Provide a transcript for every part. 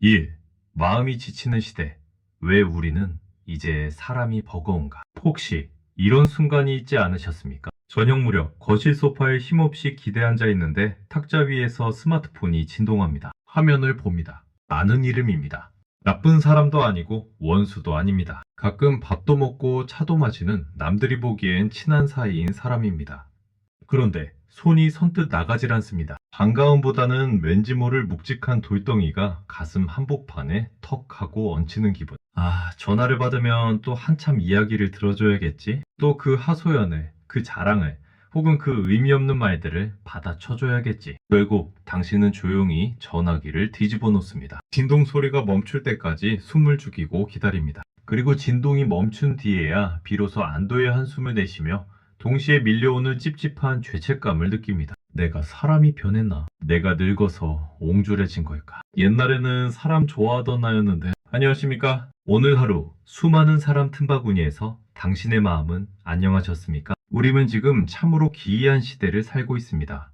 1. 마음이 지치는 시대. 왜 우리는 이제 사람이 버거운가? 혹시 이런 순간이 있지 않으셨습니까? 저녁 무렵 거실 소파에 힘없이 기대 앉아 있는데 탁자 위에서 스마트폰이 진동합니다. 화면을 봅니다. 아는 이름입니다. 나쁜 사람도 아니고 원수도 아닙니다. 가끔 밥도 먹고 차도 마시는 남들이 보기엔 친한 사이인 사람입니다. 그런데 손이 선뜻 나가질 않습니다. 반가움보다는 왠지 모를 묵직한 돌덩이가 가슴 한복판에 턱 하고 얹히는 기분. 아, 전화를 받으면 또 한참 이야기를 들어줘야겠지? 또 그 하소연을, 그 자랑을, 혹은 그 의미 없는 말들을 받아쳐줘야겠지. 결국 당신은 조용히 전화기를 뒤집어 놓습니다. 진동 소리가 멈출 때까지 숨을 죽이고 기다립니다. 그리고 진동이 멈춘 뒤에야 비로소 안도의 한숨을 내쉬며 동시에 밀려오는 찝찝한 죄책감을 느낍니다. 내가 사람이 변했나? 내가 늙어서 옹졸해진 걸까? 옛날에는 사람 좋아하던 나였는데. 안녕하십니까? 오늘 하루 수많은 사람 틈바구니에서 당신의 마음은 안녕하셨습니까? 우리는 지금 참으로 기이한 시대를 살고 있습니다.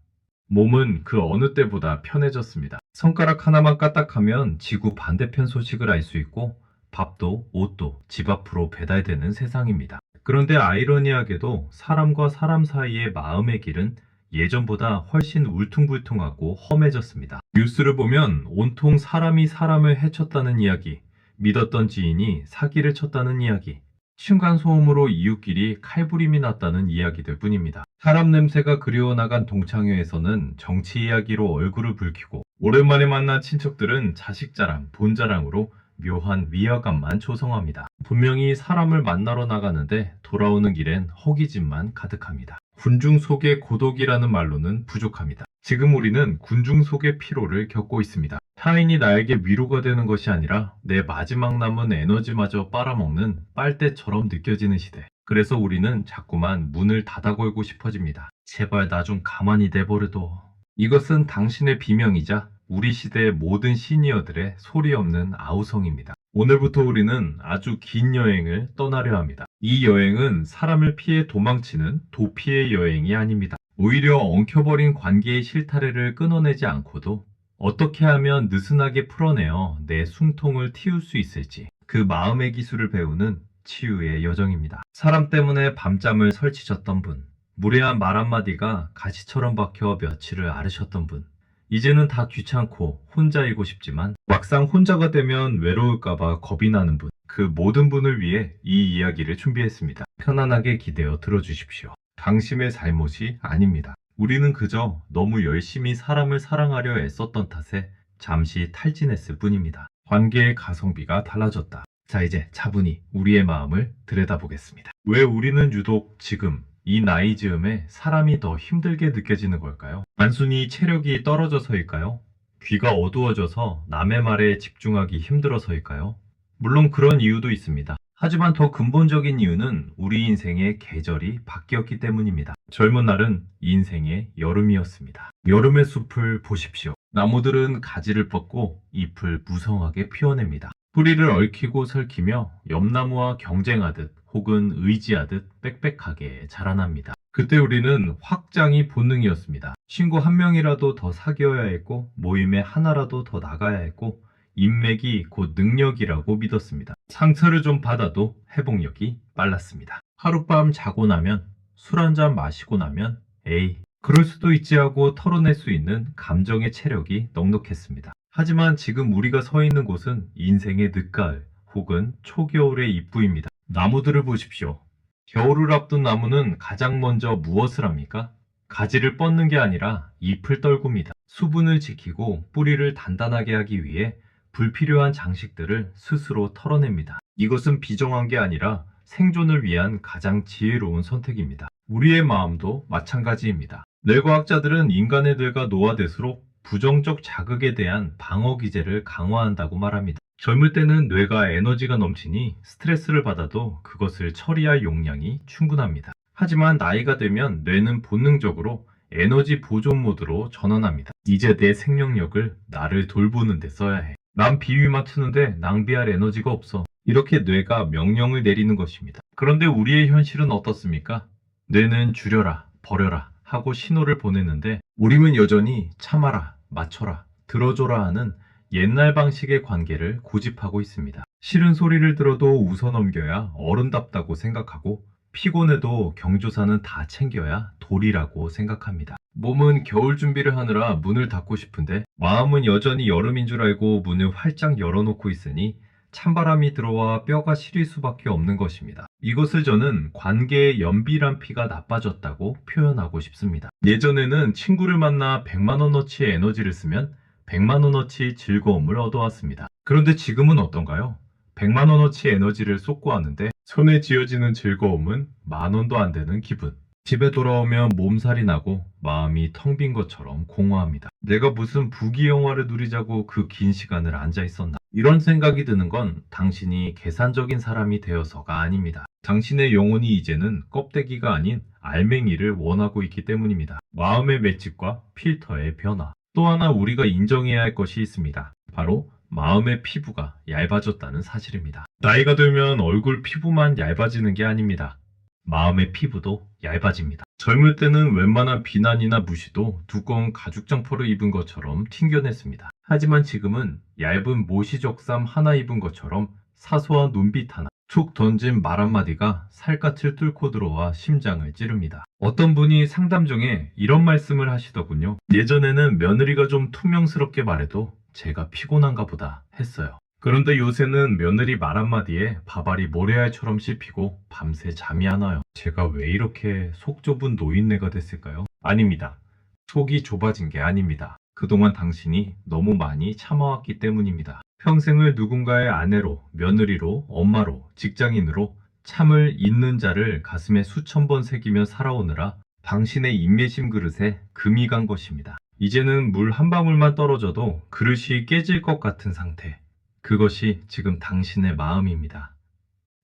몸은 그 어느 때보다 편해졌습니다. 손가락 하나만 까딱하면 지구 반대편 소식을 알 수 있고 밥도 옷도 집 앞으로 배달되는 세상입니다. 그런데 아이러니하게도 사람과 사람 사이의 마음의 길은 예전보다 훨씬 울퉁불퉁하고 험해졌습니다. 뉴스를 보면 온통 사람이 사람을 해쳤다는 이야기, 믿었던 지인이 사기를 쳤다는 이야기, 층간소음으로 이웃끼리 칼부림이 났다는 이야기들 뿐입니다. 사람 냄새가 그리워 나간 동창회에서는 정치 이야기로 얼굴을 붉히고 오랜만에 만난 친척들은 자식 자랑, 본 자랑으로 묘한 위화감만 조성합니다. 분명히 사람을 만나러 나가는데 돌아오는 길엔 허기짐만 가득합니다. 군중 속의 고독이라는 말로는 부족합니다. 지금 우리는 군중 속의 피로를 겪고 있습니다. 타인이 나에게 위로가 되는 것이 아니라 내 마지막 남은 에너지마저 빨아먹는 빨대처럼 느껴지는 시대. 그래서 우리는 자꾸만 문을 닫아 걸고 싶어집니다. 제발 나 좀 가만히 내버려둬. 이것은 당신의 비명이자 우리 시대의 모든 시니어들의 소리 없는 아우성입니다. 오늘부터 우리는 아주 긴 여행을 떠나려 합니다. 이 여행은 사람을 피해 도망치는 도피의 여행이 아닙니다. 오히려 엉켜버린 관계의 실타래를 끊어내지 않고도 어떻게 하면 느슨하게 풀어내어 내 숨통을 틔울 수 있을지 그 마음의 기술을 배우는 치유의 여정입니다. 사람 때문에 밤잠을 설치셨던 분, 무례한 말 한마디가 가시처럼 박혀 며칠을 앓으셨던 분, 이제는 다 귀찮고 혼자이고 싶지만 막상 혼자가 되면 외로울까봐 겁이 나는 분, 그 모든 분을 위해 이 이야기를 준비했습니다. 편안하게 기대어 들어주십시오. 당신의 잘못이 아닙니다. 우리는 그저 너무 열심히 사람을 사랑하려 애썼던 탓에 잠시 탈진했을 뿐입니다. 관계의 가성비가 달라졌다. 자, 이제 차분히 우리의 마음을 들여다보겠습니다. 왜 우리는 유독 지금 이 나이 즈음에 사람이 더 힘들게 느껴지는 걸까요? 단순히 체력이 떨어져서일까요? 귀가 어두워져서 남의 말에 집중하기 힘들어서일까요? 물론 그런 이유도 있습니다. 하지만 더 근본적인 이유는 우리 인생의 계절이 바뀌었기 때문입니다. 젊은 날은 인생의 여름이었습니다. 여름의 숲을 보십시오. 나무들은 가지를 뻗고 잎을 무성하게 피워냅니다. 뿌리를 얽히고 설키며 옆나무와 경쟁하듯 혹은 의지하듯 빽빽하게 자라납니다. 그때 우리는 확장이 본능이었습니다. 친구 한 명이라도 더 사귀어야 했고 모임에 하나라도 더 나가야 했고 인맥이 곧 능력이라고 믿었습니다. 상처를 좀 받아도 회복력이 빨랐습니다. 하룻밤 자고 나면 술 한잔 마시고 나면 에이 그럴 수도 있지 하고 털어낼 수 있는 감정의 체력이 넉넉했습니다. 하지만 지금 우리가 서 있는 곳은 인생의 늦가을 혹은 초겨울의 입구입니다. 나무들을 보십시오. 겨울을 앞둔 나무는 가장 먼저 무엇을 합니까? 가지를 뻗는 게 아니라 잎을 떨굽니다. 수분을 지키고 뿌리를 단단하게 하기 위해 불필요한 장식들을 스스로 털어냅니다. 이것은 비정한 게 아니라 생존을 위한 가장 지혜로운 선택입니다. 우리의 마음도 마찬가지입니다. 뇌과학자들은 인간의 뇌가 노화될수록 부정적 자극에 대한 방어 기제를 강화한다고 말합니다. 젊을 때는 뇌가 에너지가 넘치니 스트레스를 받아도 그것을 처리할 용량이 충분합니다. 하지만 나이가 되면 뇌는 본능적으로 에너지 보존 모드로 전환합니다. 이제 내 생명력을 나를 돌보는 데 써야 해. 남 비위 맞추는데 낭비할 에너지가 없어. 이렇게 뇌가 명령을 내리는 것입니다. 그런데 우리의 현실은 어떻습니까? 뇌는 줄여라, 버려라 하고 신호를 보내는데 우리는 여전히 참아라, 맞춰라, 들어줘라 하는 옛날 방식의 관계를 고집하고 있습니다. 싫은 소리를 들어도 웃어넘겨야 어른답다고 생각하고 피곤해도 경조사는 다 챙겨야 도리라고 생각합니다. 몸은 겨울 준비를 하느라 문을 닫고 싶은데 마음은 여전히 여름인 줄 알고 문을 활짝 열어놓고 있으니 찬바람이 들어와 뼈가 시릴 수밖에 없는 것입니다. 이것을 저는 관계의 연비란 피가 나빠졌다고 표현하고 싶습니다. 예전에는 친구를 만나 100만원어치의 에너지를 쓰면 100만원어치 즐거움을 얻어왔습니다. 그런데 지금은 어떤가요? 100만원어치 에너지를 쏟고 하는데 손에 쥐어지는 즐거움은 10,000원도 안 되는 기분. 집에 돌아오면 몸살이 나고 마음이 텅 빈 것처럼 공허합니다. 내가 무슨 부귀 영화를 누리자고 그 긴 시간을 앉아 있었나? 이런 생각이 드는 건 당신이 계산적인 사람이 되어서가 아닙니다. 당신의 영혼이 이제는 껍데기가 아닌 알맹이를 원하고 있기 때문입니다. 마음의 맷집과 필터의 변화. 또 하나 우리가 인정해야 할 것이 있습니다. 바로 마음의 피부가 얇아졌다는 사실입니다. 나이가 들면 얼굴 피부만 얇아지는 게 아닙니다. 마음의 피부도 얇아집니다. 젊을 때는 웬만한 비난이나 무시도 두꺼운 가죽 점퍼를 입은 것처럼 튕겨냈습니다. 하지만 지금은 얇은 모시적삼 하나 입은 것처럼 사소한 눈빛 하나, 툭 던진 말 한마디가 살갗을 뚫고 들어와 심장을 찌릅니다. 어떤 분이 상담 중에 이런 말씀을 하시더군요. 예전에는 며느리가 좀 퉁명스럽게 말해도 제가 피곤한가 보다 했어요. 그런데 요새는 며느리 말 한마디에 밥알이 모래알처럼 씹히고 밤새 잠이 안 와요. 제가 왜 이렇게 속 좁은 노인네가 됐을까요? 아닙니다. 속이 좁아진 게 아닙니다. 그동안 당신이 너무 많이 참아왔기 때문입니다. 평생을 누군가의 아내로, 며느리로, 엄마로, 직장인으로 참을 잇는 자를 가슴에 수천 번 새기며 살아오느라 당신의 인내심 그릇에 금이 간 것입니다. 이제는 물 한 방울만 떨어져도 그릇이 깨질 것 같은 상태. 그것이 지금 당신의 마음입니다.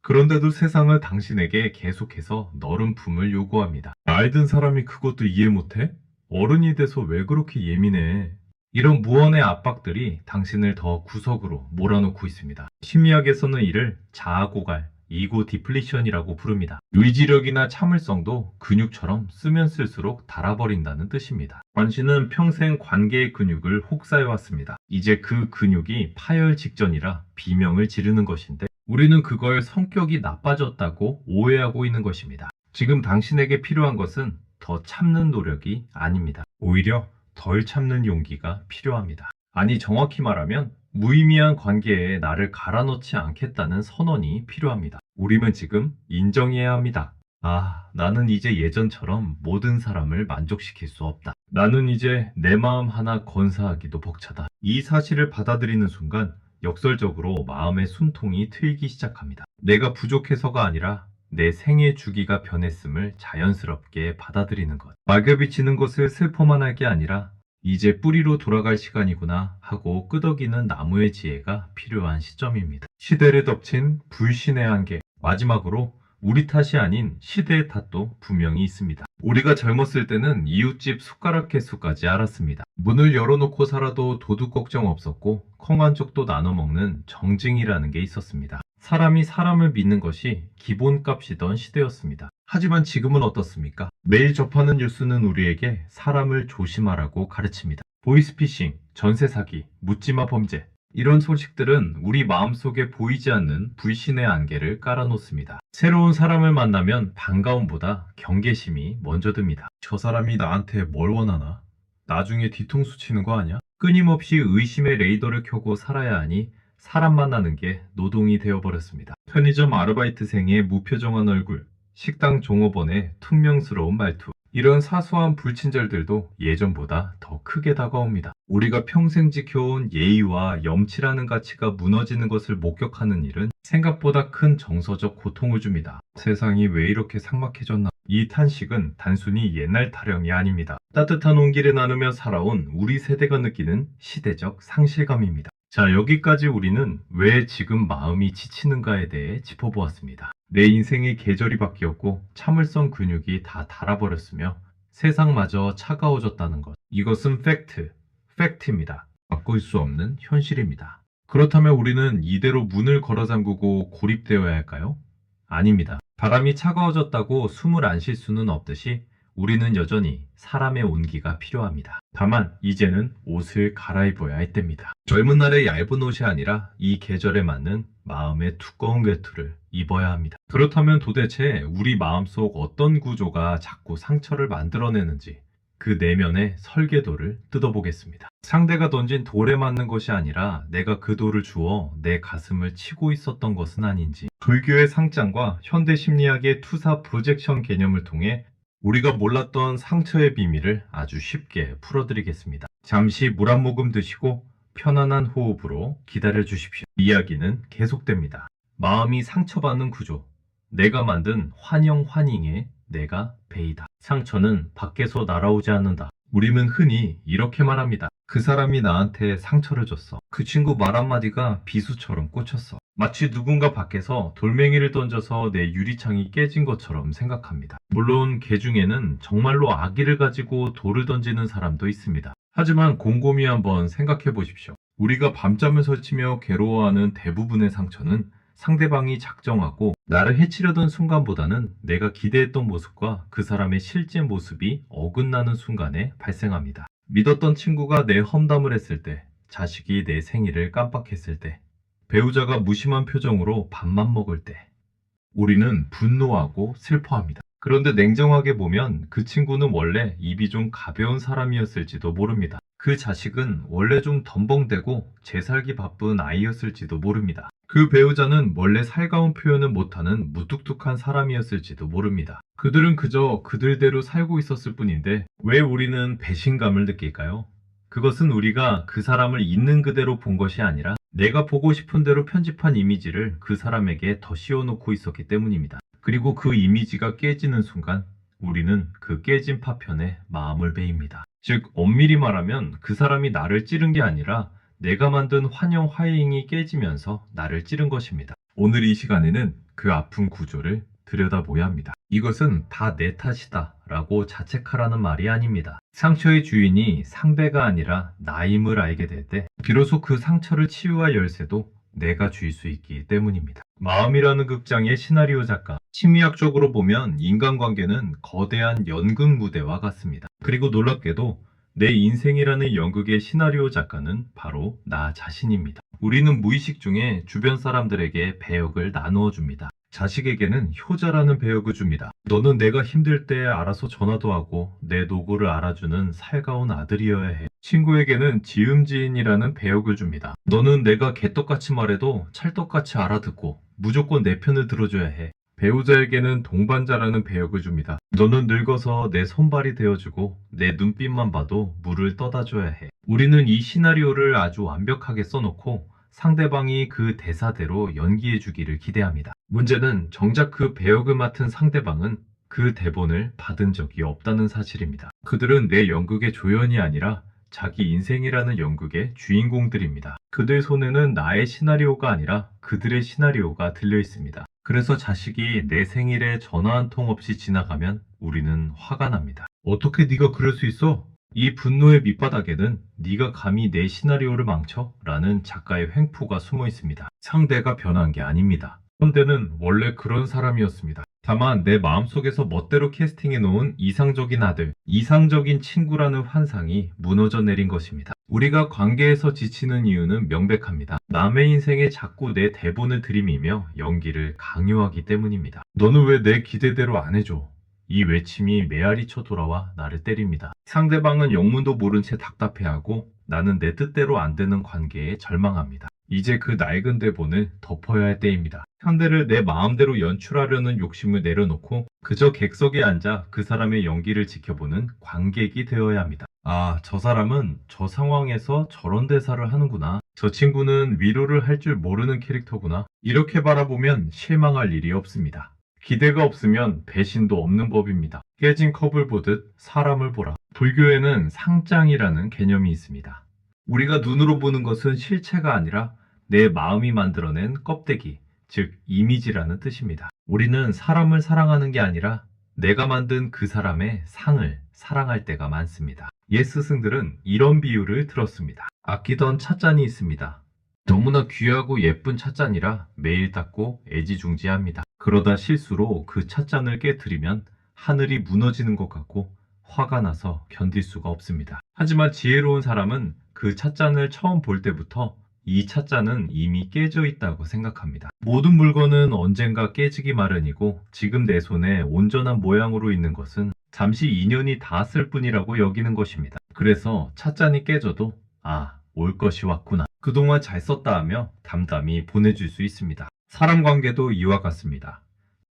그런데도 세상은 당신에게 계속해서 너른 품을 요구합니다. 나이 든 사람이 그것도 이해 못해? 어른이 돼서 왜 그렇게 예민해? 이런 무언의 압박들이 당신을 더 구석으로 몰아넣고 있습니다. 심리학에서는 이를 자아고갈, 이고 디플리션이라고 부릅니다. 의지력이나 참을성도 근육처럼 쓰면 쓸수록 닳아버린다는 뜻입니다. 당신은 평생 관계의 근육을 혹사해왔습니다. 이제 그 근육이 파열 직전이라 비명을 지르는 것인데 우리는 그걸 성격이 나빠졌다고 오해하고 있는 것입니다. 지금 당신에게 필요한 것은 더 참는 노력이 아닙니다. 오히려 덜 참는 용기가 필요합니다. 아니, 정확히 말하면 무의미한 관계에 나를 갈아넣지 않겠다는 선언이 필요합니다. 우리는 지금 인정해야 합니다. 아, 나는 이제 예전처럼 모든 사람을 만족시킬 수 없다. 나는 이제 내 마음 하나 건사하기도 벅차다. 이 사실을 받아들이는 순간 역설적으로 마음의 숨통이 트이기 시작합니다. 내가 부족해서가 아니라 내 생의 주기가 변했음을 자연스럽게 받아들이는 것. 막연히 지는 것을 슬퍼만 할 게 아니라 이제 뿌리로 돌아갈 시간이구나 하고 끄덕이는 나무의 지혜가 필요한 시점입니다. 시대를 덮친 불신의 한계. 마지막으로 우리 탓이 아닌 시대의 탓도 분명히 있습니다. 우리가 젊었을 때는 이웃집 숟가락 개수까지 알았습니다. 문을 열어놓고 살아도 도둑 걱정 없었고 콩 한 쪽도 나눠 먹는 정증이라는 게 있었습니다. 사람이 사람을 믿는 것이 기본값이던 시대였습니다. 하지만 지금은 어떻습니까? 매일 접하는 뉴스는 우리에게 사람을 조심하라고 가르칩니다. 보이스피싱, 전세사기, 묻지마 범죄. 이런 소식들은 우리 마음속에 보이지 않는 불신의 안개를 깔아놓습니다. 새로운 사람을 만나면 반가움보다 경계심이 먼저 듭니다. 저 사람이 나한테 뭘 원하나? 나중에 뒤통수 치는 거 아니야? 끊임없이 의심의 레이더를 켜고 살아야 하니 사람 만나는 게 노동이 되어버렸습니다. 편의점 아르바이트생의 무표정한 얼굴, 식당 종업원의 퉁명스러운 말투. 이런 사소한 불친절들도 예전보다 더 크게 다가옵니다. 우리가 평생 지켜온 예의와 염치라는 가치가 무너지는 것을 목격하는 일은 생각보다 큰 정서적 고통을 줍니다. 세상이 왜 이렇게 삭막해졌나? 이 탄식은 단순히 옛날 타령이 아닙니다. 따뜻한 온기를 나누며 살아온 우리 세대가 느끼는 시대적 상실감입니다. 자, 여기까지 우리는 왜 지금 마음이 지치는가에 대해 짚어보았습니다. 내 인생의 계절이 바뀌었고 참을성 근육이 다 닳아버렸으며 세상마저 차가워졌다는 것. 이것은 팩트입니다. 바꿀 수 없는 현실입니다. 그렇다면 우리는 이대로 문을 걸어 잠그고 고립되어야 할까요? 아닙니다. 바람이 차가워졌다고 숨을 안 쉴 수는 없듯이 우리는 여전히 사람의 온기가 필요합니다. 다만 이제는 옷을 갈아입어야 할 때입니다. 젊은 날의 얇은 옷이 아니라 이 계절에 맞는 마음의 두꺼운 외투를 입어야 합니다. 그렇다면 도대체 우리 마음속 어떤 구조가 자꾸 상처를 만들어내는지 그 내면의 설계도를 뜯어보겠습니다. 상대가 던진 돌에 맞는 것이 아니라 내가 그 돌을 주워 내 가슴을 치고 있었던 것은 아닌지, 불교의 상장과 현대 심리학의 투사 프로젝션 개념을 통해 우리가 몰랐던 상처의 비밀을 아주 쉽게 풀어드리겠습니다. 잠시 물 한 모금 드시고 편안한 호흡으로 기다려 주십시오. 이야기는 계속됩니다. 마음이 상처받는 구조, 내가 만든 환영 환잉에 내가 베이다. 상처는 밖에서 날아오지 않는다. 우리는 흔히 이렇게 말합니다. 그 사람이 나한테 상처를 줬어. 그 친구 말 한마디가 비수처럼 꽂혔어. 마치 누군가 밖에서 돌멩이를 던져서 내 유리창이 깨진 것처럼 생각합니다. 물론 개 중에는 정말로 악의를 가지고 돌을 던지는 사람도 있습니다. 하지만 곰곰이 한번 생각해 보십시오. 우리가 밤잠을 설치며 괴로워하는 대부분의 상처는 상대방이 작정하고 나를 해치려던 순간보다는 내가 기대했던 모습과 그 사람의 실제 모습이 어긋나는 순간에 발생합니다. 믿었던 친구가 내 험담을 했을 때, 자식이 내 생일을 깜빡했을 때, 배우자가 무심한 표정으로 밥만 먹을 때, 우리는 분노하고 슬퍼합니다. 그런데 냉정하게 보면 그 친구는 원래 입이 좀 가벼운 사람이었을지도 모릅니다. 그 자식은 원래 좀 덤벙대고 재살기 바쁜 아이였을지도 모릅니다. 그 배우자는 원래 살가운 표현을 못하는 무뚝뚝한 사람이었을지도 모릅니다. 그들은 그저 그들대로 살고 있었을 뿐인데 왜 우리는 배신감을 느낄까요? 그것은 우리가 그 사람을 있는 그대로 본 것이 아니라 내가 보고 싶은 대로 편집한 이미지를 그 사람에게 더 씌워놓고 있었기 때문입니다. 그리고 그 이미지가 깨지는 순간 우리는 그 깨진 파편에 마음을 베입니다. 즉 엄밀히 말하면 그 사람이 나를 찌른 게 아니라 내가 만든 환영 화해잉이 깨지면서 나를 찌른 것입니다. 오늘 이 시간에는 그 아픈 구조를 들여다보아야 합니다. 이것은 다 내 탓이다 라고 자책하라는 말이 아닙니다. 상처의 주인이 상대가 아니라 나임을 알게 될 때 비로소 그 상처를 치유할 열쇠도 내가 쥘 수 있기 때문입니다. 마음이라는 극장의 시나리오 작가, 심리학적으로 보면 인간관계는 거대한 연극 무대와 같습니다. 그리고 놀랍게도 내 인생이라는 연극의 시나리오 작가는 바로 나 자신입니다. 우리는 무의식 중에 주변 사람들에게 배역을 나누어 줍니다. 자식에게는 효자라는 배역을 줍니다. 너는 내가 힘들 때 알아서 전화도 하고 내 노고를 알아주는 살가운 아들이어야 해. 친구에게는 지음지인이라는 배역을 줍니다. 너는 내가 개떡같이 말해도 찰떡같이 알아듣고 무조건 내 편을 들어줘야 해. 배우자에게는 동반자라는 배역을 줍니다. 너는 늙어서 내 손발이 되어주고 내 눈빛만 봐도 물을 떠다줘야 해. 우리는 이 시나리오를 아주 완벽하게 써놓고 상대방이 그 대사대로 연기해주기를 기대합니다. 문제는 정작 그 배역을 맡은 상대방은 그 대본을 받은 적이 없다는 사실입니다. 그들은 내 연극의 조연이 아니라 자기 인생이라는 연극의 주인공들입니다. 그들 손에는 나의 시나리오가 아니라 그들의 시나리오가 들려 있습니다. 그래서 자식이 내 생일에 전화 한 통 없이 지나가면 우리는 화가 납니다. 어떻게 네가 그럴 수 있어? 이 분노의 밑바닥에는 네가 감히 내 시나리오를 망쳐? 라는 작가의 횡포가 숨어 있습니다. 상대가 변한 게 아닙니다. 현대는 원래 그런 사람이었습니다. 다만 내 마음속에서 멋대로 캐스팅해 놓은 이상적인 아들, 이상적인 친구라는 환상이 무너져 내린 것입니다. 우리가 관계에서 지치는 이유는 명백합니다. 남의 인생에 자꾸 내 대본을 들이미며 연기를 강요하기 때문입니다. 너는 왜 내 기대대로 안 해줘? 이 외침이 메아리쳐 돌아와 나를 때립니다. 상대방은 영문도 모른 채 답답해하고 나는 내 뜻대로 안 되는 관계에 절망합니다. 이제 그 낡은 대본을 덮어야 할 때입니다. 상대를 내 마음대로 연출하려는 욕심을 내려놓고 그저 객석에 앉아 그 사람의 연기를 지켜보는 관객이 되어야 합니다. 아, 저 사람은 저 상황에서 저런 대사를 하는구나. 저 친구는 위로를 할 줄 모르는 캐릭터구나. 이렇게 바라보면 실망할 일이 없습니다. 기대가 없으면 배신도 없는 법입니다. 깨진 컵을 보듯 사람을 보라. 불교에는 상장이라는 개념이 있습니다. 우리가 눈으로 보는 것은 실체가 아니라 내 마음이 만들어낸 껍데기, 즉 이미지라는 뜻입니다. 우리는 사람을 사랑하는 게 아니라 내가 만든 그 사람의 상을 사랑할 때가 많습니다. 옛 스승들은 이런 비유를 들었습니다. 아끼던 찻잔이 있습니다. 너무나 귀하고 예쁜 찻잔이라 매일 닦고 애지중지합니다. 그러다 실수로 그 찻잔을 깨뜨리면 하늘이 무너지는 것 같고 화가 나서 견딜 수가 없습니다. 하지만 지혜로운 사람은 그 찻잔을 처음 볼 때부터 이 찻잔은 이미 깨져 있다고 생각합니다. 모든 물건은 언젠가 깨지기 마련이고 지금 내 손에 온전한 모양으로 있는 것은 잠시 인연이 닿았을 뿐이라고 여기는 것입니다. 그래서 찻잔이 깨져도 올 것이 왔구나. 그동안 잘 썼다 하며 담담히 보내줄 수 있습니다. 사람 관계도 이와 같습니다.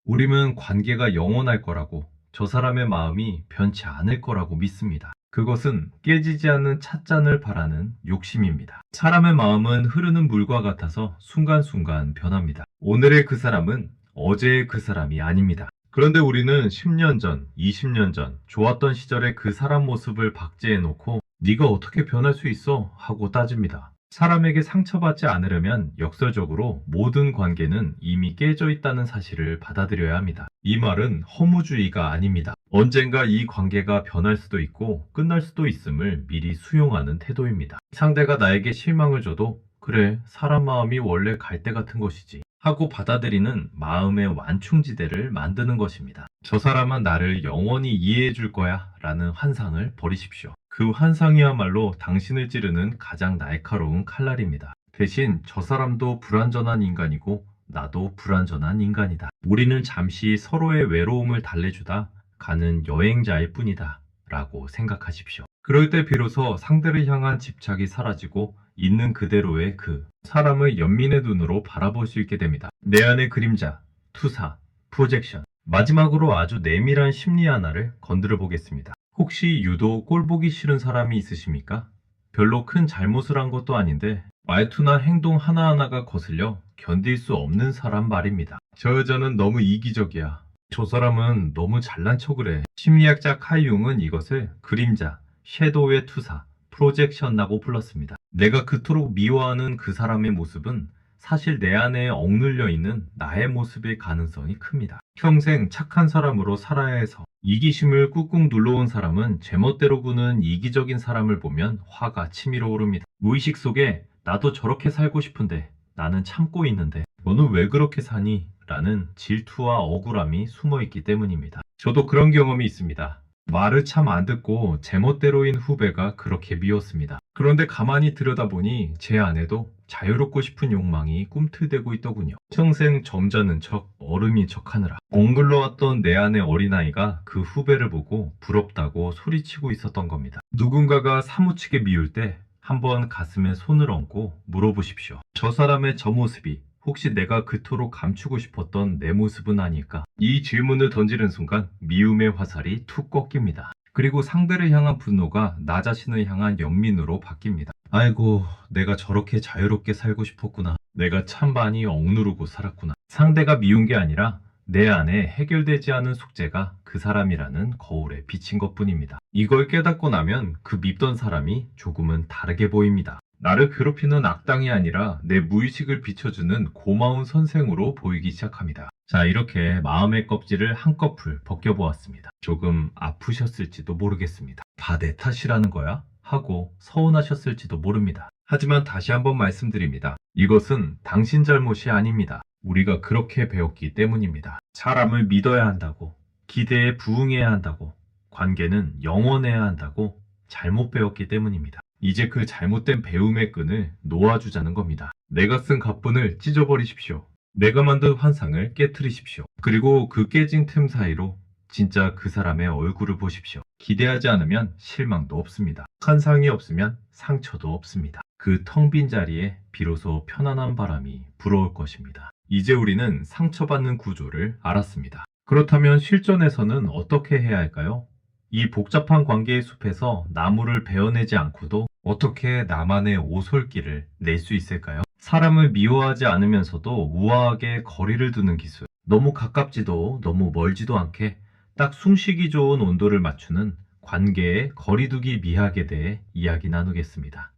우리는 관계가 영원할 거라고, 저 사람의 마음이 변치 않을 거라고 믿습니다. 그것은 깨지지 않는 찻잔을 바라는 욕심입니다. 사람의 마음은 흐르는 물과 같아서 순간순간 변합니다. 오늘의 그 사람은 어제의 그 사람이 아닙니다. 그런데 우리는 10년 전, 20년 전 좋았던 시절의 그 사람 모습을 박제해놓고 네가 어떻게 변할 수 있어? 하고 따집니다. 사람에게 상처받지 않으려면 역설적으로 모든 관계는 이미 깨져 있다는 사실을 받아들여야 합니다. 이 말은 허무주의가 아닙니다. 언젠가 이 관계가 변할 수도 있고 끝날 수도 있음을 미리 수용하는 태도입니다. 상대가 나에게 실망을 줘도 그래, 사람 마음이 원래 갈대 같은 것이지 하고 받아들이는 마음의 완충지대를 만드는 것입니다. 저 사람은 나를 영원히 이해해 줄 거야 라는 환상을 버리십시오. 그 환상이야말로 당신을 찌르는 가장 날카로운 칼날입니다. 대신 저 사람도 불완전한 인간이고 나도 불완전한 인간이다. 우리는 잠시 서로의 외로움을 달래주다 가는 여행자일 뿐이다 라고 생각하십시오. 그럴 때 비로소 상대를 향한 집착이 사라지고 있는 그대로의 그 사람을 연민의 눈으로 바라볼 수 있게 됩니다. 내 안의 그림자, 투사, 프로젝션. 마지막으로 아주 내밀한 심리 하나를 건드려 보겠습니다. 혹시 유독 꼴보기 싫은 사람이 있으십니까? 별로 큰 잘못을 한 것도 아닌데 말투나 행동 하나하나가 거슬려 견딜 수 없는 사람 말입니다. 저 여자는 너무 이기적이야. 저 사람은 너무 잘난 척을 해. 심리학자 칼 융은 이것을 그림자, 섀도우의 투사, 프로젝션이라고 불렀습니다. 내가 그토록 미워하는 그 사람의 모습은 사실 내 안에 억눌려 있는 나의 모습일 가능성이 큽니다. 평생 착한 사람으로 살아야 해서 이기심을 꾹꾹 눌러온 사람은 제멋대로 구는 이기적인 사람을 보면 화가 치밀어 오릅니다. 무의식 속에 나도 저렇게 살고 싶은데 나는 참고 있는데 너는 왜 그렇게 사니? 라는 질투와 억울함이 숨어 있기 때문입니다. 저도 그런 경험이 있습니다. 말을 참 안 듣고 제멋대로인 후배가 그렇게 미웠습니다. 그런데 가만히 들여다보니 제 안에도 자유롭고 싶은 욕망이 꿈틀대고 있더군요. 평생 점잖은 척, 어른인 척 하느라 엉글러왔던 내 안의 어린아이가 그 후배를 보고 부럽다고 소리치고 있었던 겁니다. 누군가가 사무치게 미울 때 한번 가슴에 손을 얹고 물어보십시오. 저 사람의 저 모습이 혹시 내가 그토록 감추고 싶었던 내 모습은 아닐까? 이 질문을 던지는 순간 미움의 화살이 툭 꺾입니다. 그리고 상대를 향한 분노가 나 자신을 향한 연민으로 바뀝니다. 아이고, 내가 저렇게 자유롭게 살고 싶었구나. 내가 참 많이 억누르고 살았구나. 상대가 미운 게 아니라 내 안에 해결되지 않은 숙제가 그 사람이라는 거울에 비친 것뿐입니다. 이걸 깨닫고 나면 그 밉던 사람이 조금은 다르게 보입니다. 나를 괴롭히는 악당이 아니라 내 무의식을 비춰주는 고마운 선생으로 보이기 시작합니다. 자, 이렇게 마음의 껍질을 한꺼풀 벗겨보았습니다. 조금 아프셨을지도 모르겠습니다. 다 내 탓이라는 거야? 하고 서운하셨을지도 모릅니다. 하지만 다시 한번 말씀드립니다. 이것은 당신 잘못이 아닙니다. 우리가 그렇게 배웠기 때문입니다. 사람을 믿어야 한다고, 기대에 부응해야 한다고, 관계는 영원해야 한다고 잘못 배웠기 때문입니다. 이제 그 잘못된 배움의 끈을 놓아주자는 겁니다. 내가 쓴 갑분을 찢어버리십시오. 내가 만든 환상을 깨트리십시오. 그리고 그 깨진 틈 사이로 진짜 그 사람의 얼굴을 보십시오. 기대하지 않으면 실망도 없습니다. 환상이 없으면 상처도 없습니다. 그 텅 빈 자리에 비로소 편안한 바람이 불어올 것입니다. 이제 우리는 상처받는 구조를 알았습니다. 그렇다면 실전에서는 어떻게 해야 할까요? 이 복잡한 관계의 숲에서 나무를 베어내지 않고도 어떻게 나만의 오솔길을 낼 수 있을까요? 사람을 미워하지 않으면서도 우아하게 거리를 두는 기술. 너무 가깝지도 너무 멀지도 않게 딱 숨쉬기 좋은 온도를 맞추는 관계의 거리두기 미학에 대해 이야기 나누겠습니다.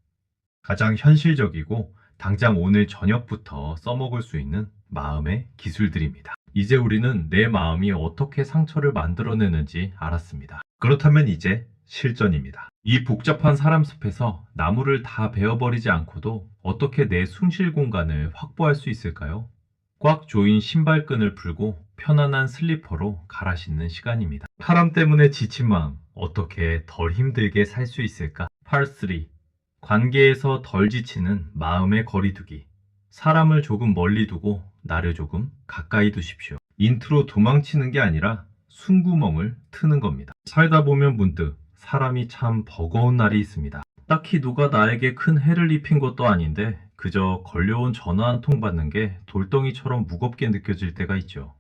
가장 현실적이고 당장 오늘 저녁부터 써먹을 수 있는 마음의 기술들입니다. 이제 우리는 내 마음이 어떻게 상처를 만들어내는지 알았습니다. 그렇다면 이제 실전입니다. 이 복잡한 사람 숲에서 나무를 다 베어버리지 않고도 어떻게 내 숨쉴 공간을 확보할 수 있을까요? 꽉 조인 신발끈을 풀고 편안한 슬리퍼로 갈아 신는 시간입니다. 사람 때문에 지친 마음, 어떻게 덜 힘들게 살 수 있을까? Part 3. 관계에서 덜 지치는 마음의 거리두기. 사람을 조금 멀리 두고 나를 조금 가까이 두십시오. 인트로 도망치는 게 아니라 숨구멍을 트는 겁니다. 살다 보면 문득 사람이 참 버거운 날이 있습니다. 딱히 누가 나에게 큰 해를 입힌 것도 아닌데 그저 걸려온 전화 한 통 받는 게 돌덩이처럼 무겁게 느껴질 때가 있죠.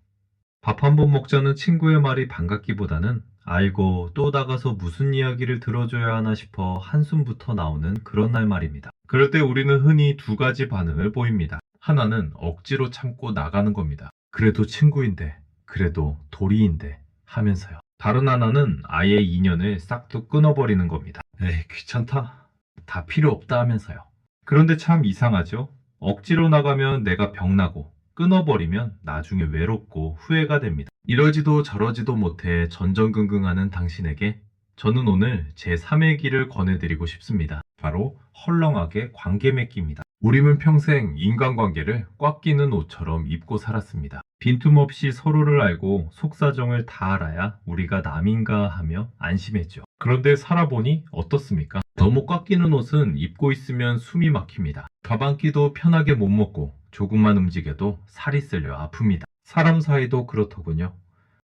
밥 한 번 먹자는 친구의 말이 반갑기보다는 아이고 또 나가서 무슨 이야기를 들어줘야 하나 싶어 한숨부터 나오는 그런 날 말입니다. 그럴 때 우리는 흔히 두 가지 반응을 보입니다. 하나는 억지로 참고 나가는 겁니다. 그래도 친구인데, 그래도 도리인데 하면서요. 다른 하나는 아예 인연을 싹둑 끊어버리는 겁니다. 에이 귀찮다. 다 필요 없다 하면서요. 그런데 참 이상하죠? 억지로 나가면 내가 병나고 끊어버리면 나중에 외롭고 후회가 됩니다. 이러지도 저러지도 못해 전전긍긍하는 당신에게 저는 오늘 제3의 길을 권해드리고 싶습니다. 바로 헐렁하게 관계 맺기입니다. 우리는 평생 인간관계를 꽉 끼는 옷처럼 입고 살았습니다. 빈틈없이 서로를 알고 속사정을 다 알아야 우리가 남인가 하며 안심했죠. 그런데 살아보니 어떻습니까? 너무 꽉 끼는 옷은 입고 있으면 숨이 막힙니다. 밥 한 끼도 편하게 못 먹고 조금만 움직여도 살이 쓸려 아픕니다. 사람 사이도 그렇더군요.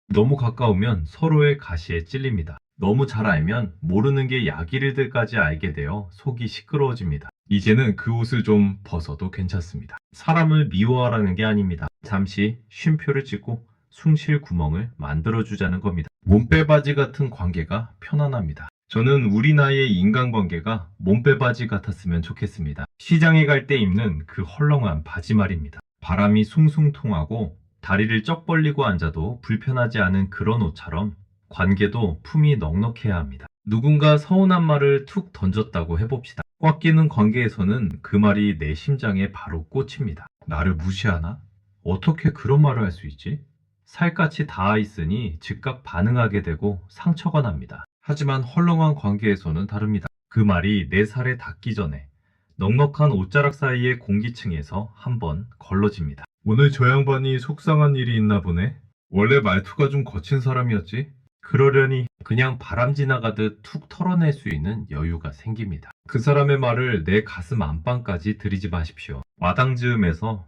너무 가까우면 서로의 가시에 찔립니다. 너무 잘 알면 모르는 게 약이르들까지 알게 되어 속이 시끄러워집니다. 이제는 그 옷을 좀 벗어도 괜찮습니다. 사람을 미워하라는 게 아닙니다. 잠시 쉼표를 찍고 숨 쉴 구멍을 만들어주자는 겁니다. 몸빼바지 같은 관계가 편안합니다. 저는 우리 나이의 인간관계가 몸빼바지 같았으면 좋겠습니다. 시장에 갈 때 입는 그 헐렁한 바지 말입니다. 바람이 숭숭 통하고 다리를 쩍 벌리고 앉아도 불편하지 않은 그런 옷처럼 관계도 품이 넉넉해야 합니다. 누군가 서운한 말을 툭 던졌다고 해봅시다. 꽉 끼는 관계에서는 그 말이 내 심장에 바로 꽂힙니다. 나를 무시하나? 어떻게 그런 말을 할 수 있지? 살갗이 닿아 있으니 즉각 반응하게 되고 상처가 납니다. 하지만 헐렁한 관계에서는 다릅니다. 그 말이 내 살에 닿기 전에 넉넉한 옷자락 사이의 공기층에서 한번 걸러집니다. 오늘 저 양반이 속상한 일이 있나 보네. 원래 말투가 좀 거친 사람이었지. 그러려니 그냥 바람 지나가듯 툭 털어낼 수 있는 여유가 생깁니다. 그 사람의 말을 내 가슴 안방까지 들이지 마십시오. 마당즈음에서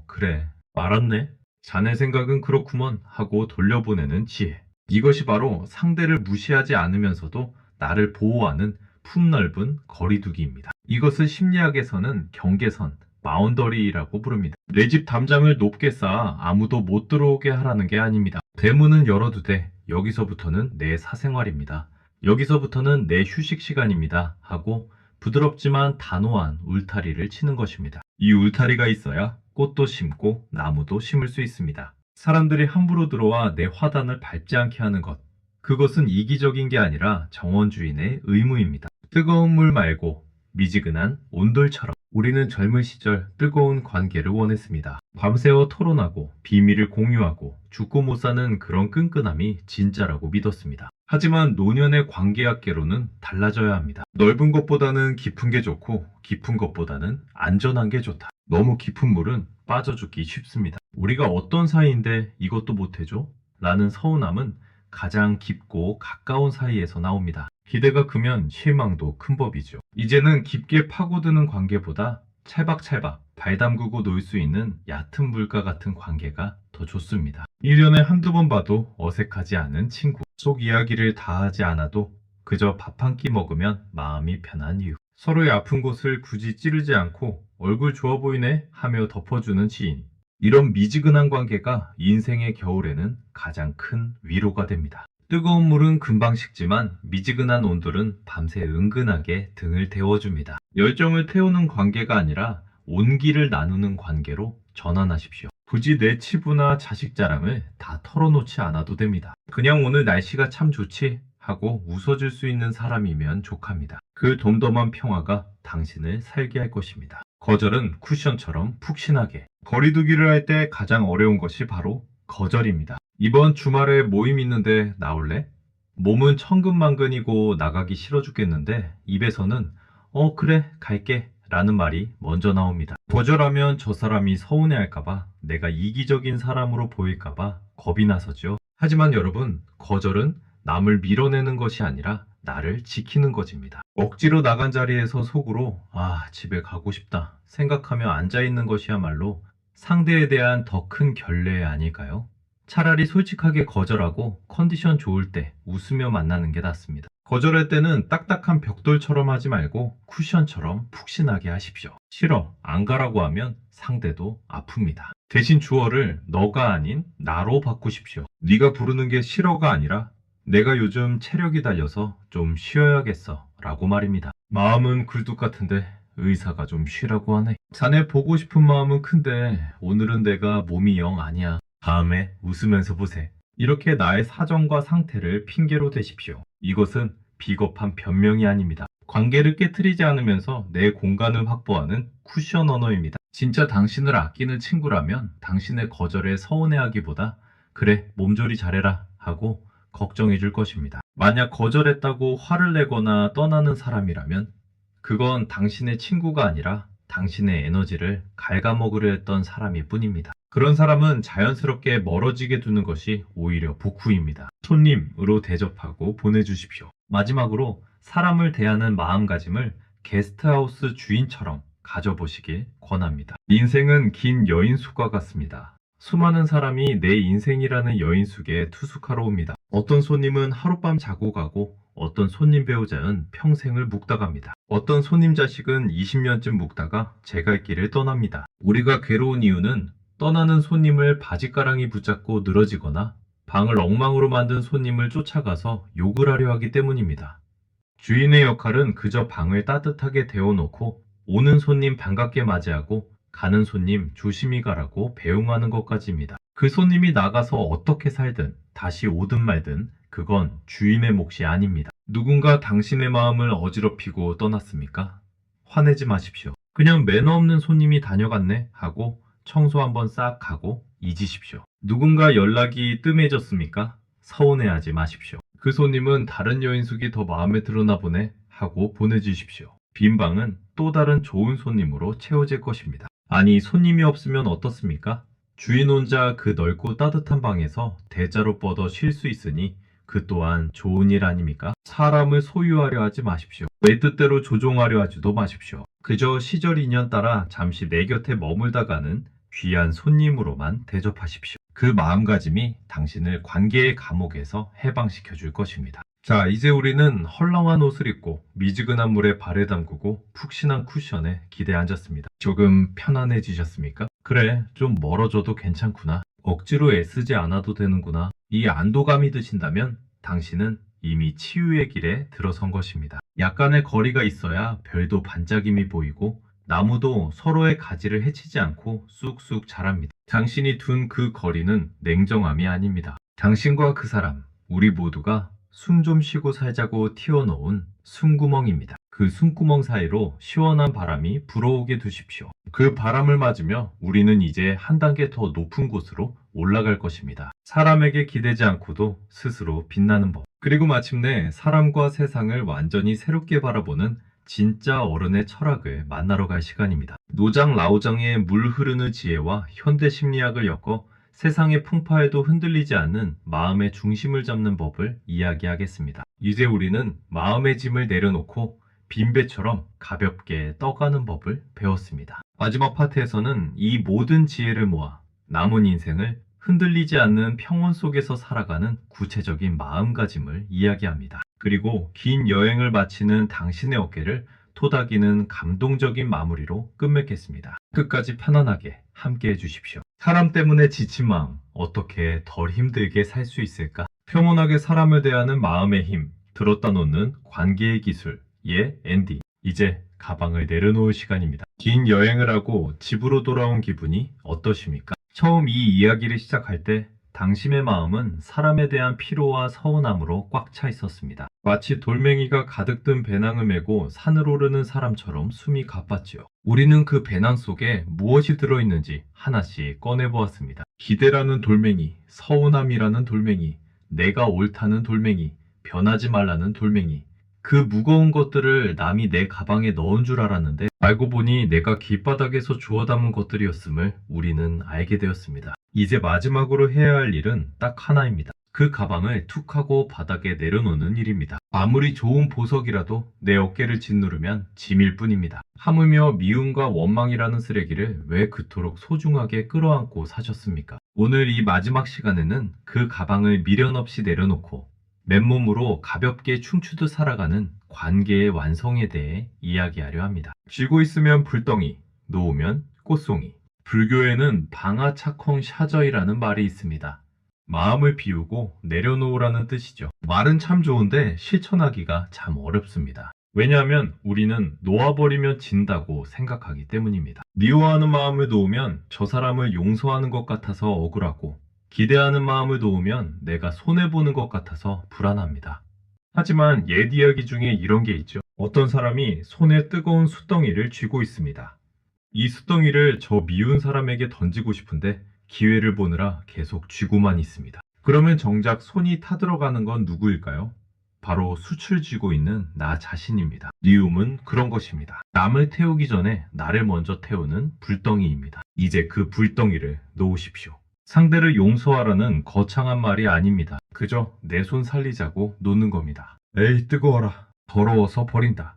그래 말았네. 자네 생각은 그렇구먼 하고 돌려보내는 지혜. 이것이 바로 상대를 무시하지 않으면서도 나를 보호하는 품넓은 거리두기입니다. 이것을 심리학에서는 경계선, 바운더리라고 부릅니다. 내 집 담장을 높게 쌓아 아무도 못 들어오게 하라는 게 아닙니다. 대문은 열어도 돼. 여기서부터는 내 사생활입니다. 여기서부터는 내 휴식 시간입니다. 하고 부드럽지만 단호한 울타리를 치는 것입니다. 이 울타리가 있어야 꽃도 심고 나무도 심을 수 있습니다. 사람들이 함부로 들어와 내 화단을 밟지 않게 하는 것. 그것은 이기적인 게 아니라 정원주인의 의무입니다. 뜨거운 물 말고 미지근한 온돌처럼 우리는 젊은 시절 뜨거운 관계를 원했습니다. 밤새워 토론하고 비밀을 공유하고 죽고 못 사는 그런 끈끈함이 진짜라고 믿었습니다. 하지만 노년의 관계학계로는 달라져야 합니다. 넓은 것보다는 깊은 게 좋고 깊은 것보다는 안전한 게 좋다. 너무 깊은 물은 빠져 죽기 쉽습니다. 우리가 어떤 사이인데 이것도 못해줘? 라는 서운함은 가장 깊고 가까운 사이에서 나옵니다. 기대가 크면 실망도 큰 법이죠. 이제는 깊게 파고드는 관계보다 찰박찰박 발 담그고 놀 수 있는 얕은 물가 같은 관계가 더 좋습니다. 1년에 한두 번 봐도 어색하지 않은 친구. 속 이야기를 다 하지 않아도 그저 밥 한 끼 먹으면 마음이 편한 이유. 서로의 아픈 곳을 굳이 찌르지 않고 얼굴 좋아 보이네 하며 덮어주는 지인. 이런 미지근한 관계가 인생의 겨울에는 가장 큰 위로가 됩니다. 뜨거운 물은 금방 식지만 미지근한 온돌은 밤새 은근하게 등을 데워줍니다. 열정을 태우는 관계가 아니라 온기를 나누는 관계로 전환하십시오. 굳이 내 치부나 자식 자랑을 다 털어놓지 않아도 됩니다. 그냥 오늘 날씨가 참 좋지 하고 웃어줄 수 있는 사람이면 족합니다. 그 덤덤한 평화가 당신을 살게 할 것입니다. 거절은 쿠션처럼 푹신하게. 거리두기를 할 때 가장 어려운 것이 바로 거절입니다. 이번 주말에 모임 있는데 나올래? 몸은 천근만근이고 나가기 싫어 죽겠는데 입에서는 그래 갈게 라는 말이 먼저 나옵니다. 거절하면 저 사람이 서운해할까봐, 내가 이기적인 사람으로 보일까봐 겁이 나서죠. 하지만 여러분, 거절은 남을 밀어내는 것이 아니라 나를 지키는 것입니다. 억지로 나간 자리에서 속으로 집에 가고 싶다 생각하며 앉아있는 것이야말로 상대에 대한 더 큰 결례 아닐까요? 차라리 솔직하게 거절하고 컨디션 좋을 때 웃으며 만나는 게 낫습니다. 거절할 때는 딱딱한 벽돌처럼 하지 말고 쿠션처럼 푹신하게 하십시오. 싫어, 안 가라고 하면 상대도 아픕니다. 대신 주어를 너가 아닌 나로 바꾸십시오. 네가 부르는 게 싫어가 아니라 내가 요즘 체력이 달려서 좀 쉬어야겠어 라고 말입니다. 마음은 굴뚝 같은데 의사가 좀 쉬라고 하네. 자네 보고 싶은 마음은 큰데 오늘은 내가 몸이 영 아니야. 다음에 웃으면서 보세. 이렇게 나의 사정과 상태를 핑계로 대십시오. 이것은 비겁한 변명이 아닙니다. 관계를 깨트리지 않으면서 내 공간을 확보하는 쿠션 언어입니다. 진짜 당신을 아끼는 친구라면 당신의 거절에 서운해하기보다 그래, 몸조리 잘해라 하고 걱정해 줄 것입니다. 만약 거절했다고 화를 내거나 떠나는 사람이라면 그건 당신의 친구가 아니라 당신의 에너지를 갉아먹으려 했던 사람일 뿐입니다. 그런 사람은 자연스럽게 멀어지게 두는 것이 오히려 복후입니다. 손님으로 대접하고 보내주십시오. 마지막으로 사람을 대하는 마음가짐을 게스트하우스 주인처럼 가져보시길 권합니다. 인생은 긴 여인숙과 같습니다. 수많은 사람이 내 인생이라는 여인숙에 투숙하러 옵니다. 어떤 손님은 하룻밤 자고 가고 어떤 손님 배우자는 평생을 묵다 갑니다. 어떤 손님 자식은 20년쯤 묵다가 제 갈 길을 떠납니다. 우리가 괴로운 이유는 떠나는 손님을 바짓가랑이 붙잡고 늘어지거나 방을 엉망으로 만든 손님을 쫓아가서 욕을 하려 하기 때문입니다. 주인의 역할은 그저 방을 따뜻하게 데워놓고 오는 손님 반갑게 맞이하고 가는 손님 조심히 가라고 배웅하는 것까지입니다. 그 손님이 나가서 어떻게 살든 다시 오든 말든 그건 주인의 몫이 아닙니다. 누군가 당신의 마음을 어지럽히고 떠났습니까? 화내지 마십시오. 그냥 매너 없는 손님이 다녀갔네 하고 청소 한번 싹 하고 잊으십시오. 누군가 연락이 뜸해졌습니까? 서운해하지 마십시오. 그 손님은 다른 여인숙이 더 마음에 들었나 보네 하고 보내주십시오. 빈 방은 또 다른 좋은 손님으로 채워질 것입니다. 아니, 손님이 없으면 어떻습니까? 주인 혼자 그 넓고 따뜻한 방에서 대자로 뻗어 쉴 수 있으니 그 또한 좋은 일 아닙니까? 사람을 소유하려 하지 마십시오. 내 뜻대로 조종하려 하지도 마십시오. 그저 시절 인연 따라 잠시 내 곁에 머물다 가는 귀한 손님으로만 대접하십시오. 그 마음가짐이 당신을 관계의 감옥에서 해방시켜 줄 것입니다. 자, 이제 우리는 헐렁한 옷을 입고 미지근한 물에 발을 담그고 푹신한 쿠션에 기대 앉았습니다. 조금 편안해지셨습니까? 그래, 좀 멀어져도 괜찮구나. 억지로 애쓰지 않아도 되는구나. 이 안도감이 드신다면 당신은 이미 치유의 길에 들어선 것입니다. 약간의 거리가 있어야 별도 반짝임이 보이고 나무도 서로의 가지를 해치지 않고 쑥쑥 자랍니다. 당신이 둔 그 거리는 냉정함이 아닙니다. 당신과 그 사람, 우리 모두가 숨 좀 쉬고 살자고 튀어놓은 숨구멍입니다. 그 숨구멍 사이로 시원한 바람이 불어오게 두십시오. 그 바람을 맞으며 우리는 이제 한 단계 더 높은 곳으로 올라갈 것입니다. 사람에게 기대지 않고도 스스로 빛나는 법. 그리고 마침내 사람과 세상을 완전히 새롭게 바라보는 진짜 어른의 철학을 만나러 갈 시간입니다. 노장 라오장의 물 흐르는 지혜와 현대 심리학을 엮어 세상의 풍파에도 흔들리지 않는 마음의 중심을 잡는 법을 이야기하겠습니다. 이제 우리는 마음의 짐을 내려놓고 빈배처럼 가볍게 떠가는 법을 배웠습니다. 마지막 파트에서는 이 모든 지혜를 모아 남은 인생을 흔들리지 않는 평온 속에서 살아가는 구체적인 마음가짐을 이야기합니다. 그리고 긴 여행을 마치는 당신의 어깨를 토닥이는 감동적인 마무리로 끝맺겠습니다. 끝까지 편안하게 함께 해주십시오. 사람 때문에 지친 마음, 어떻게 덜 힘들게 살 수 있을까? 평온하게 사람을 대하는 마음의 힘, 들었다 놓는 관계의 기술, 엔딩. 이제 가방을 내려놓을 시간입니다. 긴 여행을 하고 집으로 돌아온 기분이 어떠십니까? 처음 이 이야기를 시작할 때 당신의 마음은 사람에 대한 피로와 서운함으로 꽉 차 있었습니다. 마치 돌멩이가 가득 든 배낭을 메고 산을 오르는 사람처럼 숨이 가빴지요. 우리는 그 배낭 속에 무엇이 들어있는지 하나씩 꺼내보았습니다. 기대라는 돌멩이, 서운함이라는 돌멩이, 내가 옳다는 돌멩이, 변하지 말라는 돌멩이, 그 무거운 것들을 남이 내 가방에 넣은 줄 알았는데 알고 보니 내가 길바닥에서 주워 담은 것들이었음을 우리는 알게 되었습니다. 이제 마지막으로 해야 할 일은 딱 하나입니다. 그 가방을 툭 하고 바닥에 내려놓는 일입니다. 아무리 좋은 보석이라도 내 어깨를 짓누르면 짐일 뿐입니다. 하물며 미움과 원망이라는 쓰레기를 왜 그토록 소중하게 끌어안고 사셨습니까? 오늘 이 마지막 시간에는 그 가방을 미련 없이 내려놓고 맨몸으로 가볍게 춤추듯 살아가는 관계의 완성에 대해 이야기하려 합니다. 쥐고 있으면 불덩이, 놓으면 꽃송이. 불교에는 방아차컹 샤저이라는 말이 있습니다. 마음을 비우고 내려놓으라는 뜻이죠. 말은 참 좋은데 실천하기가 참 어렵습니다. 왜냐하면 우리는 놓아버리면 진다고 생각하기 때문입니다. 미워하는 마음을 놓으면 저 사람을 용서하는 것 같아서 억울하고 기대하는 마음을 놓으면 내가 손해보는 것 같아서 불안합니다. 하지만 옛 이야기 중에 이런 게 있죠. 어떤 사람이 손에 뜨거운 숯덩이를 쥐고 있습니다. 이 숯덩이를 저 미운 사람에게 던지고 싶은데 기회를 보느라 계속 쥐고만 있습니다. 그러면 정작 손이 타들어가는 건 누구일까요? 바로 숯을 쥐고 있는 나 자신입니다. 미움은 그런 것입니다. 남을 태우기 전에 나를 먼저 태우는 불덩이입니다. 이제 그 불덩이를 놓으십시오. 상대를 용서하라는 거창한 말이 아닙니다. 그저 내 손 살리자고 놓는 겁니다. 에이 뜨거워라. 더러워서 버린다.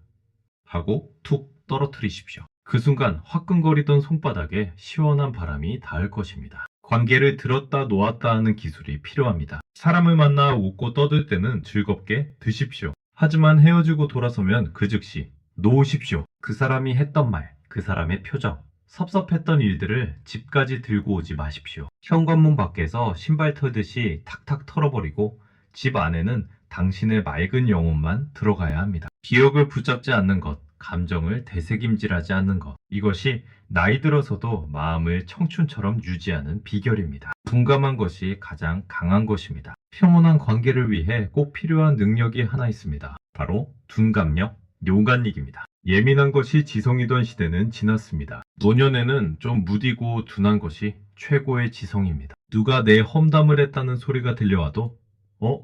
하고 툭 떨어뜨리십시오. 그 순간 화끈거리던 손바닥에 시원한 바람이 닿을 것입니다. 관계를 들었다 놓았다 하는 기술이 필요합니다. 사람을 만나 웃고 떠들 때는 즐겁게 드십시오. 하지만 헤어지고 돌아서면 그 즉시 놓으십시오. 그 사람이 했던 말, 그 사람의 표정, 섭섭했던 일들을 집까지 들고 오지 마십시오. 현관문 밖에서 신발 털듯이 탁탁 털어버리고 집 안에는 당신의 맑은 영혼만 들어가야 합니다. 기억을 붙잡지 않는 것, 감정을 되새김질하지 않는 것. 이것이 나이 들어서도 마음을 청춘처럼 유지하는 비결입니다. 둔감한 것이 가장 강한 것입니다. 평온한 관계를 위해 꼭 필요한 능력이 하나 있습니다. 바로 둔감력, 요간닉입니다. 예민한 것이 지성이던 시대는 지났습니다. 노년에는 좀 무디고 둔한 것이 최고의 지성입니다. 누가 내 험담을 했다는 소리가 들려와도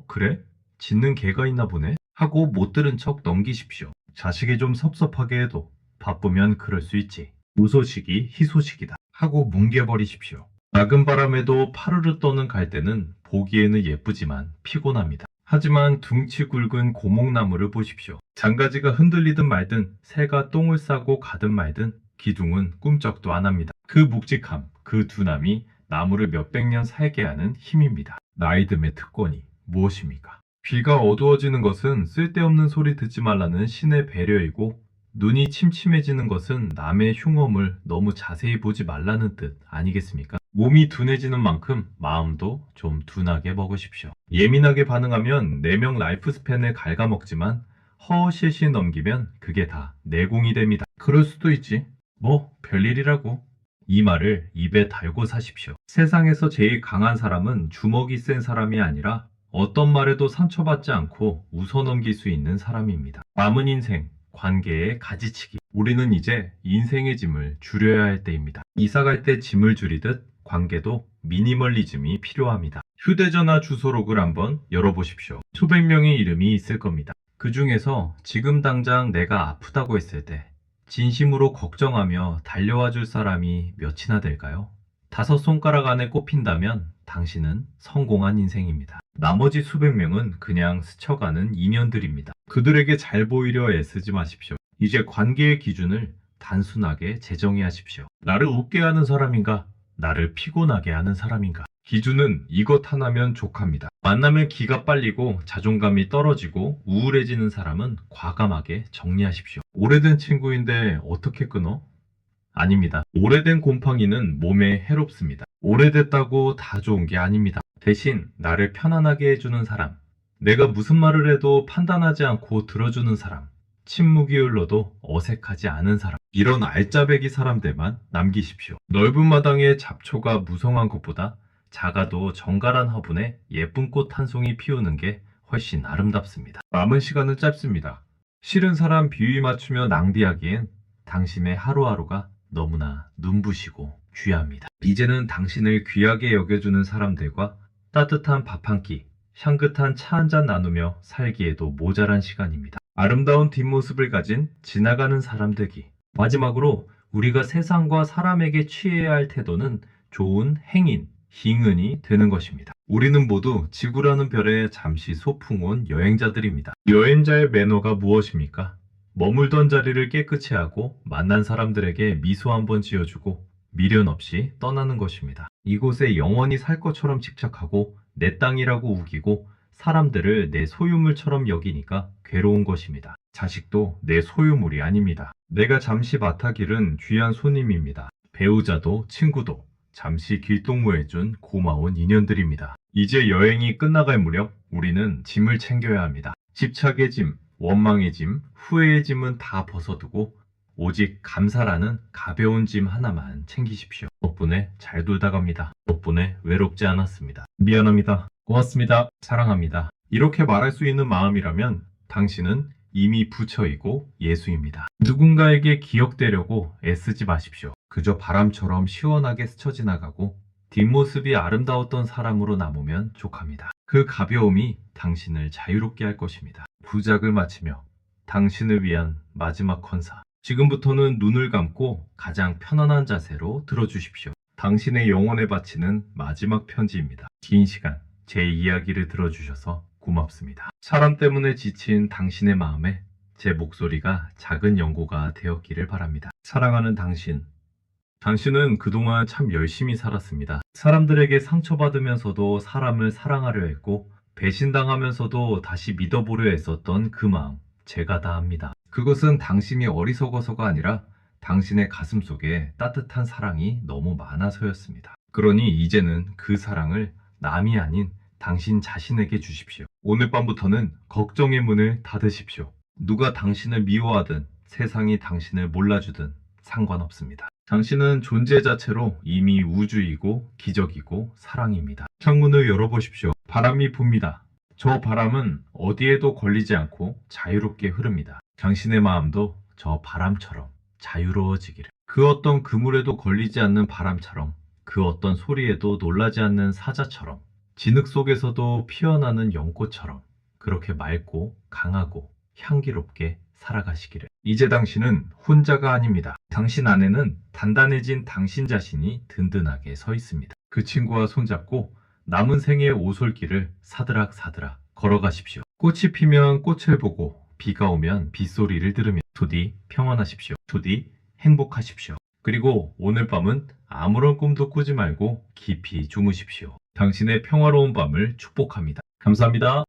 그래? 짖는 개가 있나 보네? 하고 못 들은 척 넘기십시오. 자식이 좀 섭섭하게 해도 바쁘면 그럴 수 있지. 무소식이 희소식이다. 하고 뭉개버리십시오. 작은 바람에도 파르르 떠는 갈대는 보기에는 예쁘지만 피곤합니다. 하지만 둥치 굵은 고목나무를 보십시오. 장가지가 흔들리든 말든 새가 똥을 싸고 가든 말든 기둥은 꿈쩍도 안 합니다. 그 묵직함, 그 둔함이 나무를 몇백 년 살게 하는 힘입니다. 나이듦의 특권이 무엇입니까? 귀가 어두워지는 것은 쓸데없는 소리 듣지 말라는 신의 배려이고 눈이 침침해지는 것은 남의 흉엄을 너무 자세히 보지 말라는 뜻 아니겠습니까? 몸이 둔해지는 만큼 마음도 좀 둔하게 먹으십시오. 예민하게 반응하면 내명 라이프 스팬을 갉아먹지만 허허실실 넘기면 그게 다 내공이 됩니다. 그럴 수도 있지. 뭐 별일이라고. 이 말을 입에 달고 사십시오. 세상에서 제일 강한 사람은 주먹이 센 사람이 아니라 어떤 말에도 상처받지 않고 웃어넘길 수 있는 사람입니다. 남은 인생, 관계의 가지치기. 우리는 이제 인생의 짐을 줄여야 할 때입니다. 이사 갈 때 짐을 줄이듯 관계도 미니멀리즘이 필요합니다. 휴대전화 주소록을 한번 열어보십시오. 수백 명의 이름이 있을 겁니다. 그 중에서 지금 당장 내가 아프다고 했을 때 진심으로 걱정하며 달려와 줄 사람이 몇이나 될까요? 5손가락 안에 꼽힌다면 당신은 성공한 인생입니다. 나머지 수백 명은 그냥 스쳐가는 인연들입니다. 그들에게 잘 보이려 애쓰지 마십시오. 이제 관계의 기준을 단순하게 재정의하십시오. 나를 웃게 하는 사람인가? 나를 피곤하게 하는 사람인가? 기준은 이것 하나면 족합니다. 만나면 기가 빨리고 자존감이 떨어지고 우울해지는 사람은 과감하게 정리하십시오. 오래된 친구인데 어떻게 끊어? 아닙니다. 오래된 곰팡이는 몸에 해롭습니다. 오래됐다고 다 좋은 게 아닙니다. 대신 나를 편안하게 해주는 사람, 내가 무슨 말을 해도 판단하지 않고 들어주는 사람, 침묵이 흘러도 어색하지 않은 사람, 이런 알짜배기 사람들만 남기십시오. 넓은 마당에 잡초가 무성한 것보다 작아도 정갈한 화분에 예쁜 꽃 한 송이 피우는 게 훨씬 아름답습니다. 남은 시간은 짧습니다. 싫은 사람 비위 맞추며 낭비하기엔 당신의 하루하루가 너무나 눈부시고 귀합니다. 이제는 당신을 귀하게 여겨주는 사람들과 따뜻한 밥 한 끼, 향긋한 차 한 잔 나누며 살기에도 모자란 시간입니다. 아름다운 뒷모습을 가진 지나가는 사람 되기. 마지막으로 우리가 세상과 사람에게 취해야 할 태도는 좋은 행인, 희응이 되는 것입니다. 우리는 모두 지구라는 별에 잠시 소풍 온 여행자들입니다. 여행자의 매너가 무엇입니까? 머물던 자리를 깨끗이 하고 만난 사람들에게 미소 한번 지어주고 미련 없이 떠나는 것입니다. 이곳에 영원히 살 것처럼 집착하고 내 땅이라고 우기고 사람들을 내 소유물처럼 여기니까 괴로운 것입니다. 자식도 내 소유물이 아닙니다. 내가 잠시 맡아기른 귀한 손님입니다. 배우자도 친구도 잠시 길동무해준 고마운 인연들입니다. 이제 여행이 끝나갈 무렵 우리는 짐을 챙겨야 합니다. 집착의 짐, 원망의 짐, 후회의 짐은 다 벗어두고 오직 감사라는 가벼운 짐 하나만 챙기십시오. 덕분에 잘 돌다 갑니다. 덕분에 외롭지 않았습니다. 미안합니다. 고맙습니다. 사랑합니다. 이렇게 말할 수 있는 마음이라면 당신은 이미 부처이고 예수입니다. 누군가에게 기억되려고 애쓰지 마십시오. 그저 바람처럼 시원하게 스쳐 지나가고 뒷모습이 아름다웠던 사람으로 남으면 족합니다. 그 가벼움이 당신을 자유롭게 할 것입니다. 부작을 마치며 당신을 위한 마지막 헌사. 지금부터는 눈을 감고 가장 편안한 자세로 들어주십시오. 당신의 영혼에 바치는 마지막 편지입니다. 긴 시간 제 이야기를 들어주셔서 고맙습니다. 사람 때문에 지친 당신의 마음에 제 목소리가 작은 연고가 되었기를 바랍니다. 사랑하는 당신. 당신은 그동안 참 열심히 살았습니다. 사람들에게 상처받으면서도 사람을 사랑하려 했고 배신당하면서도 다시 믿어보려 했었던 그 마음 제가 다 압니다. 그것은 당신이 어리석어서가 아니라 당신의 가슴 속에 따뜻한 사랑이 너무 많아서였습니다. 그러니 이제는 그 사랑을 남이 아닌 당신 자신에게 주십시오. 오늘 밤부터는 걱정의 문을 닫으십시오. 누가 당신을 미워하든 세상이 당신을 몰라주든 상관없습니다. 당신은 존재 자체로 이미 우주이고 기적이고 사랑입니다. 창문을 열어보십시오. 바람이 붑니다. 저 바람은 어디에도 걸리지 않고 자유롭게 흐릅니다. 당신의 마음도 저 바람처럼 자유로워지기를. 그 어떤 그물에도 걸리지 않는 바람처럼, 그 어떤 소리에도 놀라지 않는 사자처럼, 진흙 속에서도 피어나는 연꽃처럼 그렇게 맑고 강하고 향기롭게 살아가시기를. 이제 당신은 혼자가 아닙니다. 당신 안에는 단단해진 당신 자신이 든든하게 서 있습니다. 그 친구와 손잡고 남은 생의 오솔길을 사드락사드락 걸어가십시오. 꽃이 피면 꽃을 보고 비가 오면 빗소리를 들으며 부디 평안하십시오. 부디 행복하십시오. 그리고 오늘 밤은 아무런 꿈도 꾸지 말고 깊이 주무십시오. 당신의 평화로운 밤을 축복합니다. 감사합니다.